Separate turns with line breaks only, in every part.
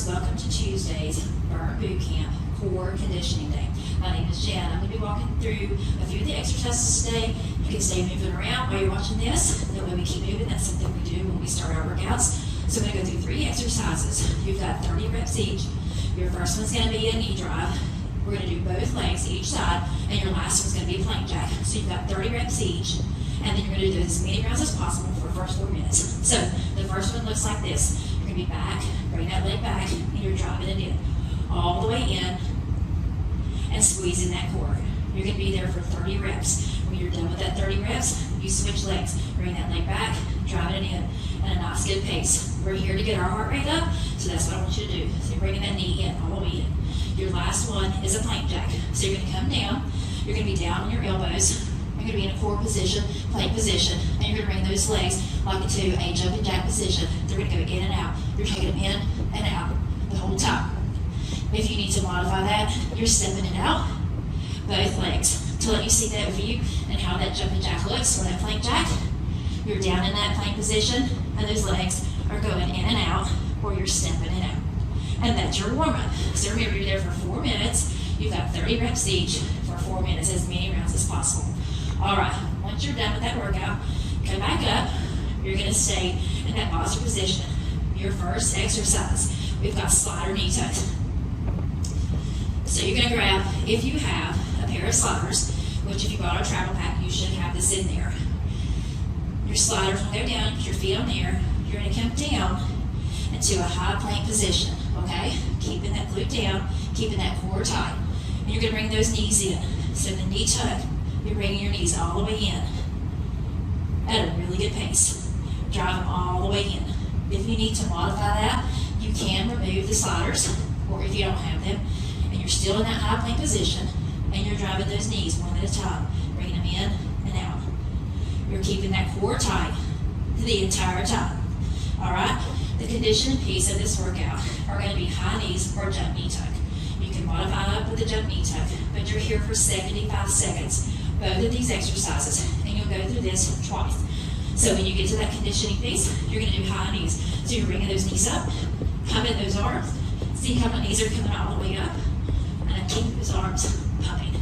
guys, welcome to Tuesday's Burn Boot Camp Core Conditioning Day. My name is Jen. I'm going to be walking through a few of the exercises today. You can stay moving around while you're watching this. That way we keep moving. That's something we do when we start our workouts. So I'm going to go through 3 exercises. You've got 30 reps each. Your first one's going to be a knee drive. We're going to do both legs each side, and your last one's going to be a plank jack. So you've got 30 reps each, and then you're going to do as many rounds as possible for the first 4 minutes. So the first one looks like this. You're going to be back, bring that leg back, and you're driving it in. All the way in, and squeezing that core. You're going to be there for 30 reps. When you're done with that 30 reps, you switch legs. Bring that leg back, driving it in at a nice good pace. We're here to get our heart rate up, so that's what I want you to do. So you're bringing that knee in, all the way in. Your last one is a plank jack. So you're going to come down, you're going to be down on your elbows, you're going to be in a core position, plank position, and you're going to bring those legs like into a jumping jack position. They're going to go in and out. You're taking them in and out the whole time. If you need to modify that, you're stepping it out, both legs, to let you see that view and how that jumping jack looks, or that plank jack. You're down in that plank position, and those legs are going in and out, or you're stepping it out. And that's your warm-up. So remember, you're there for 4 minutes. You've got 30 reps each for 4 minutes, as many rounds as possible. All right, once you're done with that workout, come back up. You're going to stay in that posture position. Your first exercise, we've got slider knee tucks. So you're going to grab, if you have a pair of sliders, which if you bought a travel pack, you should have this in there. Your sliders will go down, put your feet on there. You're going to come down into a high plank position, okay? Keeping that glute down, keeping that core tight. And you're going to bring those knees in. So the knee tuck, you're bringing your knees all the way in at a really good pace. Drive them all the way in. If you need to modify that, you can remove the sliders, or if you don't have them, and you're still in that high plank position, and you're driving those knees one at a time, bringing them in and out. You're keeping that core tight the entire time. All right? The conditioning piece of this workout are going to be high knees or jump knee tuck. You can modify up with a jump knee tuck, but you're here for 75 seconds, both of these exercises, and you'll go through this twice. So when you get to that conditioning piece, you're going to do high knees. So you're bringing those knees up, pumping those arms. See how my knees are coming all the way up? And I'm keeping those arms pumping.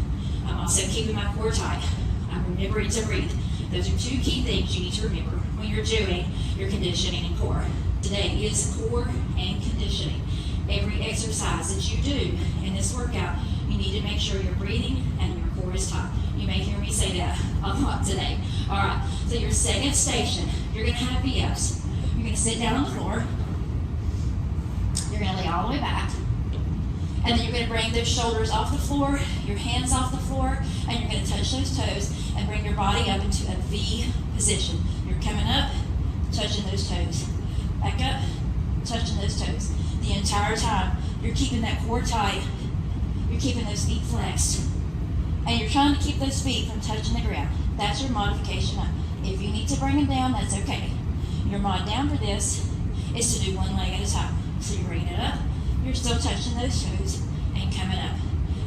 I'm also keeping my core tight. I'm remembering to breathe. Those are 2 key things you need to remember when you're doing your conditioning and core. Today is core and conditioning. Every exercise that you do in this workout, you need to make sure you're breathing and your core is tight. You may hear me say that a lot today. All right, so your second station, you're going to have VFs. You're going to sit down on the floor. You're going to lay all the way back. And then you're going to bring those shoulders off the floor, your hands off the floor, and you're going to touch those toes and bring your body up into a V position. You're coming up, touching those toes. Back up, touching those toes. The entire time, you're keeping that core tight. You're keeping those feet flexed. And you're trying to keep those feet from touching the ground. That's your modification up. If you need to bring them down, that's okay. Your mod down for this is to do one leg at a time. So you're bringing it up, you're still touching those toes and coming up.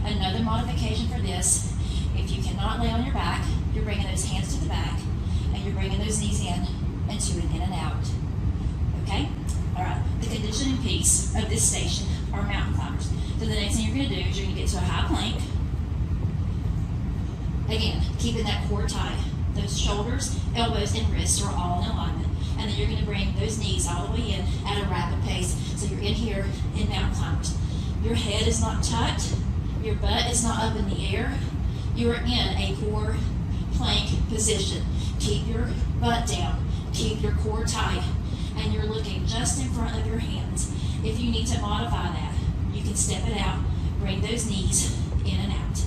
Another modification for this, if you cannot lay on your back, you're bringing those hands to the back and you're bringing those knees in into an in and out. Okay? All right. The conditioning piece of this station are mountain climbers. So the next thing you're going to do is you're going to get to a high plank. Again, keeping that core tight. Those shoulders, elbows, and wrists are all in alignment. And then you're going to bring those knees all the way in at a rapid pace. So you're in here in mountain climbers. Your head is not tucked. Your butt is not up in the air. You are in a core plank position. Keep your butt down. Keep your core tight. And you're looking just in front of your hands. If you need to modify that, you can step it out, bring those knees in and out.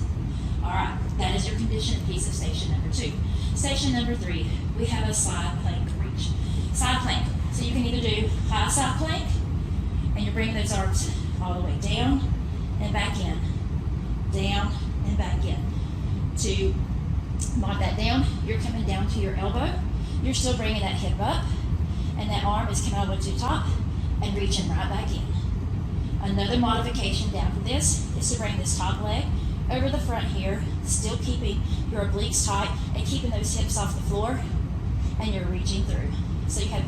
All right, that is your conditioning piece of station number 2. Station number 3, we have a side plank reach. Side plank, so you can either do high side plank, and you're bringing those arms all the way down and back in, down and back in. To mod that down, you're coming down to your elbow, you're still bringing that hip up, and that arm is coming all the way to the top and reaching right back in. Another modification down for this is to bring this top leg over the front here, still keeping your obliques tight and keeping those hips off the floor, and you're reaching through. So you have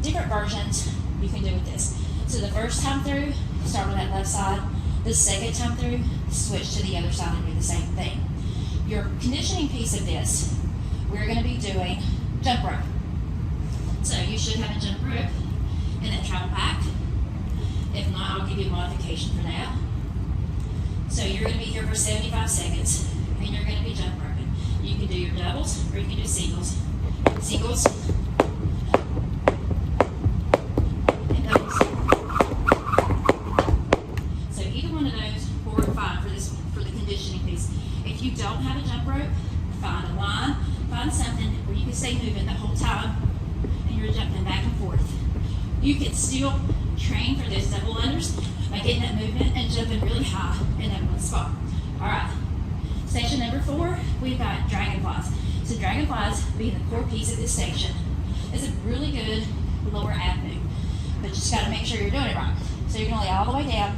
different versions you can do with this. So the first time through, start on that left side. The second time through, switch to the other side and do the same thing. Your conditioning piece of this, we're going to be doing jump rope. So you should have a jump rope and then travel back. If not, I'll give you a modification for that. So you're going to be here for 75 seconds and you're going to be jump roping. You can do your doubles or you can do singles. Singles and doubles. So either one of those will work fine for the conditioning piece. If you don't have a jump rope, find a line, find something where you can stay moving the whole time and you're jumping back and forth. You can still train for those double unders by getting that movement and jumping really high in that one spot. All right, station number 4, we've got dragonflies. So dragonflies being the core piece of this station is a really good lower ab move, but you just got to make sure you're doing it right. So you're going to lay all the way down.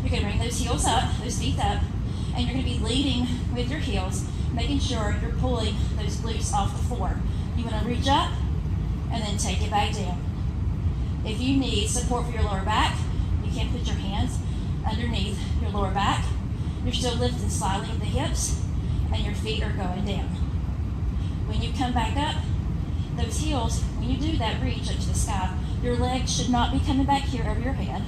You're going to bring those heels up, those feet up, and you're going to be leading with your heels, making sure you're pulling those glutes off the floor. You want to reach up and then take it back down. If you need support for your lower back, you can put your hands underneath your lower back. You're still lifting slightly at the hips and your feet are going down. When you come back up, those heels, when you do that reach up to the sky, your legs should not be coming back here over your head.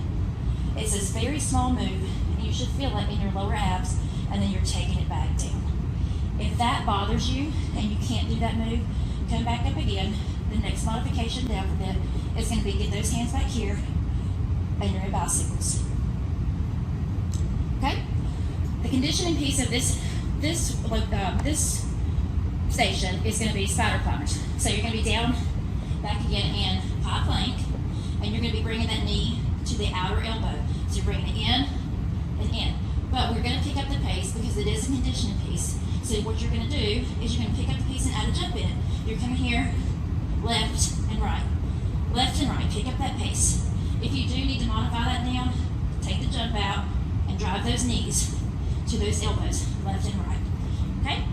It's this very small move and you should feel it in your lower abs and then you're taking it back down. If that bothers you and you can't do that move, come back up again. The next modification down for that is going to be get those hands back here and you're in bicycles. Okay? The conditioning piece of this station is going to be spider climbers. So you're going to be down, back again in high plank, and you're going to be bringing that knee to the outer elbow. So you're bringing it in and in. But we're going to pick up the pace because it is a conditioning piece. So what you're going to do is you're going to pick up the piece and add a jump in it. You're coming here, left and right. Left and right, pick up that pace. If you do need to modify that down, take the jump out and drive those knees to those elbows, left and right. Okay?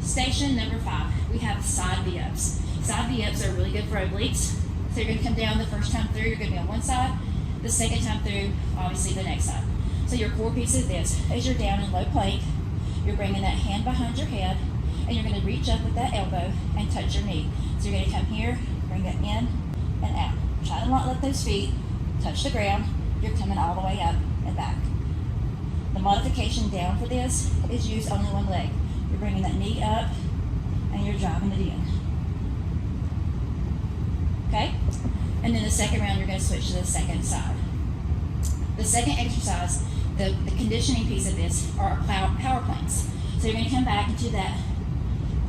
Station number 5, we have side V-ups. Side V-ups are really good for obliques. So you're going to come down the first time through, you're going to be on one side. The second time through, obviously the next side. So your core piece of this is you're down in low plank. You're bringing that hand behind your head, and you're going to reach up with that elbow and touch your knee. So you're going to come here, bring that in and out. Try to not let those feet touch the ground. You're coming all the way up and back. The modification down for this is use only one leg. You're bringing that knee up and you're driving it in. Okay? And then the second round, you're going to switch to the second side. The second exercise, the conditioning piece of this are power planks. So you're going to come back into that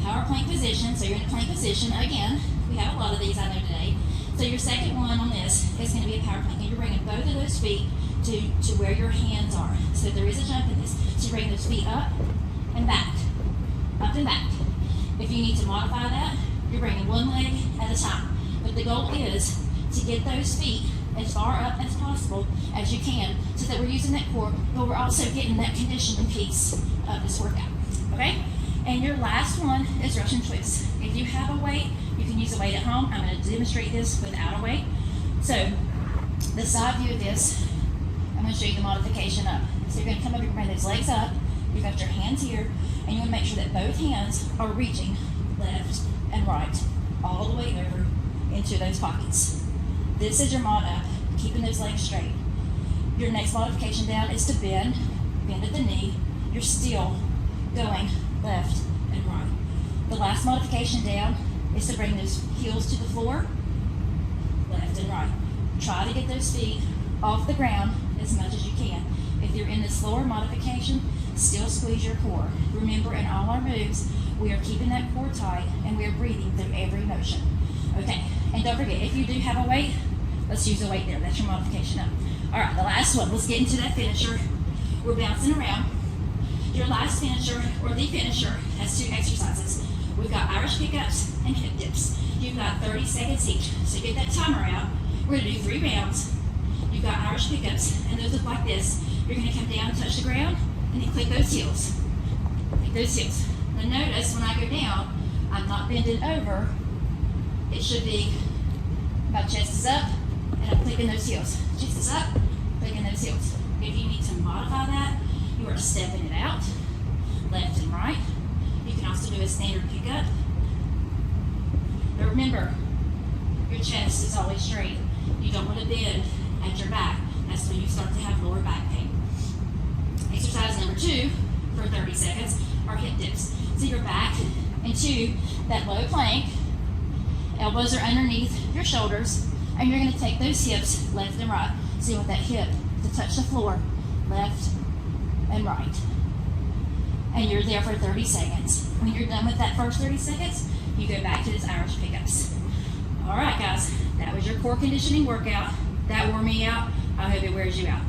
power plank position. So you're in a plank position. Again, we have a lot of these I know today. So your second one on this is going to be a power plank. And you're bringing both of those feet to where your hands are. So there is a jump in this. So you bring those feet up and back. Up and back. If you need to modify that, you're bringing one leg at a time. But the goal is to get those feet as far up as possible as you can so that we're using that core, but we're also getting that conditioning piece of this workout. Okay? And your last one is Russian twists. If you have a weight, you can use a weight at home. I'm going to demonstrate this without a weight. So the side view of this, I'm going to show you the modification up. So you're going to come up, you're going to bring those legs up, you've got your hands here, and you want to make sure that both hands are reaching left and right, all the way over into those pockets. This is your mod up, keeping those legs straight. Your next modification down is to bend at the knee. You're still going left and right. The last modification down is to bring those heels to the floor, left and right. Try to get those feet off the ground as much as you can. If you're in the slower modification, still squeeze your core. Remember, in all our moves, we are keeping that core tight and we are breathing through every motion. Okay, and don't forget, if you do have a weight, let's use a weight there. That's your modification up. All right, the last one. Let's get into that finisher. We're bouncing around. Your last finisher, or the finisher, has 2 exercises. We've got Irish pickups and hip dips. You've got 30 seconds each. So get that timer out. We're going to do 3 rounds. You've got Irish pickups, and those look like this. You're going to come down, touch the ground, and then click those heels. Click those heels. Now notice when I go down, I'm not bending over. It should be, my chest is up, and I'm clicking those heels. Chest is up, clicking those heels. If you need to modify that, you are stepping it out, left and right. You can also do a standard pickup. But remember, your chest is always straight. You don't want to bend at your back. That's when you start to have lower back pain. Exercise number 2 for 30 seconds are hip dips. So you're back into that low plank. Elbows are underneath your shoulders, and you're going to take those hips left and right. So you want that hip to touch the floor, left and right. And you're there for 30 seconds. When you're done with that first 30 seconds, you go back to those Irish pickups. All right, guys, that was your core conditioning workout. That wore me out. I hope it wears you out.